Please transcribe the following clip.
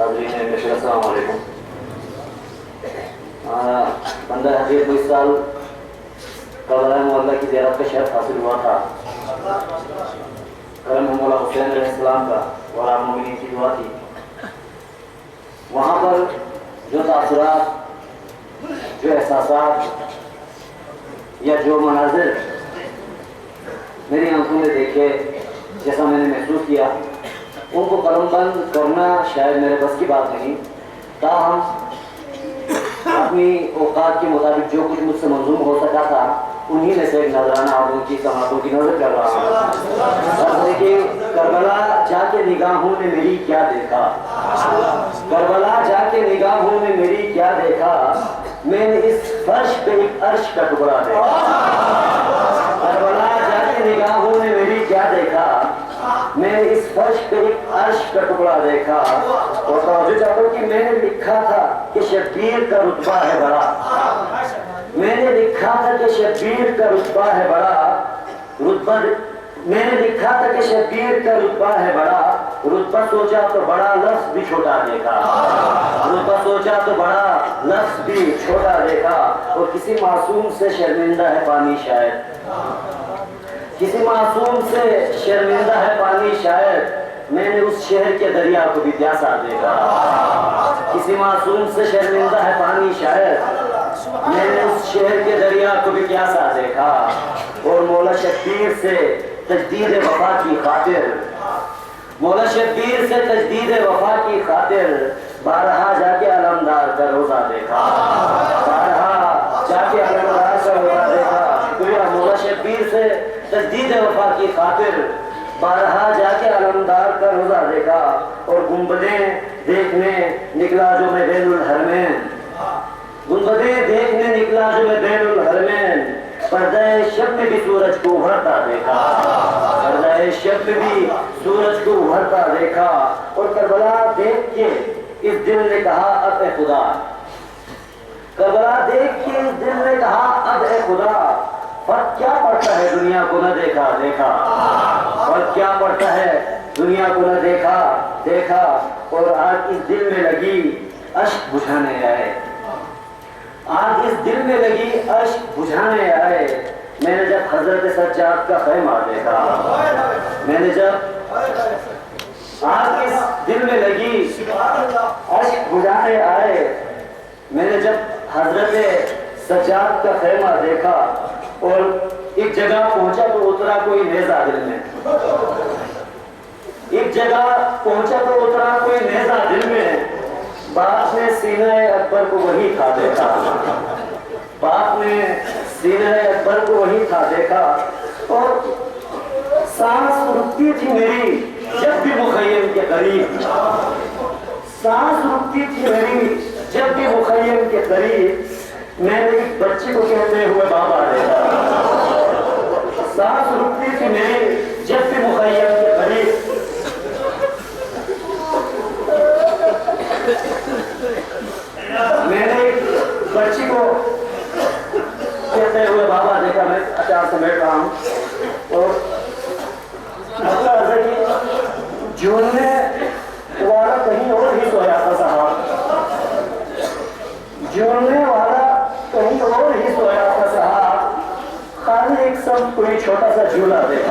السلام علیکم. بندہ حقیق 20 سال کربلا مولا کی زیارت کا شرف حاصل ہوا تھا. کرم مولا حسین علیہ السلام کا اور آپ مومنین کی دعا تھی. وہاں پر جو تاثرات، جو احساسات یا جو مناظر میری آنکھوں نے دیکھے، جیسا میں نے محسوس کیا، ان کو قلم بند کرنا شاید میرے بس کی بات نہیں. تاہم اپنی اوقات کے مطابق جو کچھ مجھ سے منظوم ہو سکا تھا انہی میں سے ایک نظرانہ آپ ان کی سماعتوں کی نظر کر رہا ہوں. دیکھیے، کربلا جا کے نگاہوں نے میری کیا دیکھا، کربلا جا کے نگاہوں نے میری کیا دیکھا، میں نے اس فرش پہ ایک عرش کا ٹکڑا دیکھا. کربلا جا کے نگاہوں نے میری کیا دیکھا، میں نے اس فرش پہ ایک عرش کا ٹکڑا دیکھا. اور توجہ چاہتا ہوں کہ میں نے لکھا تھا کہ شبیر کا رتبہ ہے بڑا، میں نے لکھا تھا کہ شبیر کا رتبہ ہے بڑا، رتبہ میں نے لکھا تھا کہ شبیر کا رتبہ ہے بڑا، رتبہ سوچا تو بڑا لفظ بھی چھوٹا دیکھا، رتبہ سوچا تو بڑا لفظ بھی چھوٹا دیکھا. اور کسی معصوم سے شرمندہ ہے پانی شاید، کسی معصوم سے شرمندہ ہے پانی شاید، میں نے اس شہر کے دریا کو بھی پیاسا دیکھا. کسی معصوم سے شرمندہ ہے پانی شاید، میں نے اس شہر کے دریا کو بھی پیاسا دیکھا. اور مولا شبیر سے تجدید وفا کی خاطر، مولا شبیر سے تجدید وفا کی خاطر بارہا جا کے علمدار کا روزہ دیکھا، بارہا جا کے علمدار کا روزہ دیکھا. مولا شبیر سے تجدید وفا کی خاطر بارہا جا کے علمدار کا روزہ دیکھا. اور گنبدیں دیکھنے نکلا جو میں بین الحرمین، گنبدیں دیکھنے نکلا جو میں بین الحرمین، پردہ شب میں بھی سورج کو ابھرتا دیکھا، پردہ شب میں بھی سورج کو ابھرتا دیکھا. اور کربلا دیکھ کے اس دل نے کہا اب اے خدا، کربلا دیکھ کے اس دل نے کہا اب اے خدا، فرق کیا پڑتا ہے دنیا کو نہ دیکھا دیکھا، فرق کیا پڑتا ہے دنیا کو نہ دیکھا دیکھا. اور آج اس دل میں لگی اشک بجھانے آئے، آج اس دل میں لگی اشک بجھانے آئے. میں نے جب حضرت سجاد کا خیمہ دیکھا، میں نے جب آج اس دل میں لگی اشک بجھانے آئے، میں نے جب حضرت سجاد کا خیمہ دیکھا اور ایک جگہ پہنچا تو اترا کوئی نیزہ دل میں، ایک جگہ پہنچا تو اترا کوئی نیزہ دل میں. باپ نے سینہ اکبر کو وہی تھا دیکھا، باپ نے سینہ اکبر کو وہی تھا دیکھا. اور سانس رکتی تھی میری جب بھی مخیم کے قریب، سانس رکتی تھی میری جب بھی مخیم کے قریب، میں نے ایک بچے کو کہتے ہوئے بابا دیکھا. سانس رکتی تھی میری جب بھی مخیم کے قریب، میں نے ایک بچی کو کہتے ہوئے بابا دیکھا. میں اچار سے بیٹھ رہا ہوں اور جھولنے والا کہیں اور ہی سویا تھا صاحب، جھولنے والا کہیں اور ہی سویا تھا صاحب. خالی ایک سب کوئی چھوٹا سا جھولا دیکھا.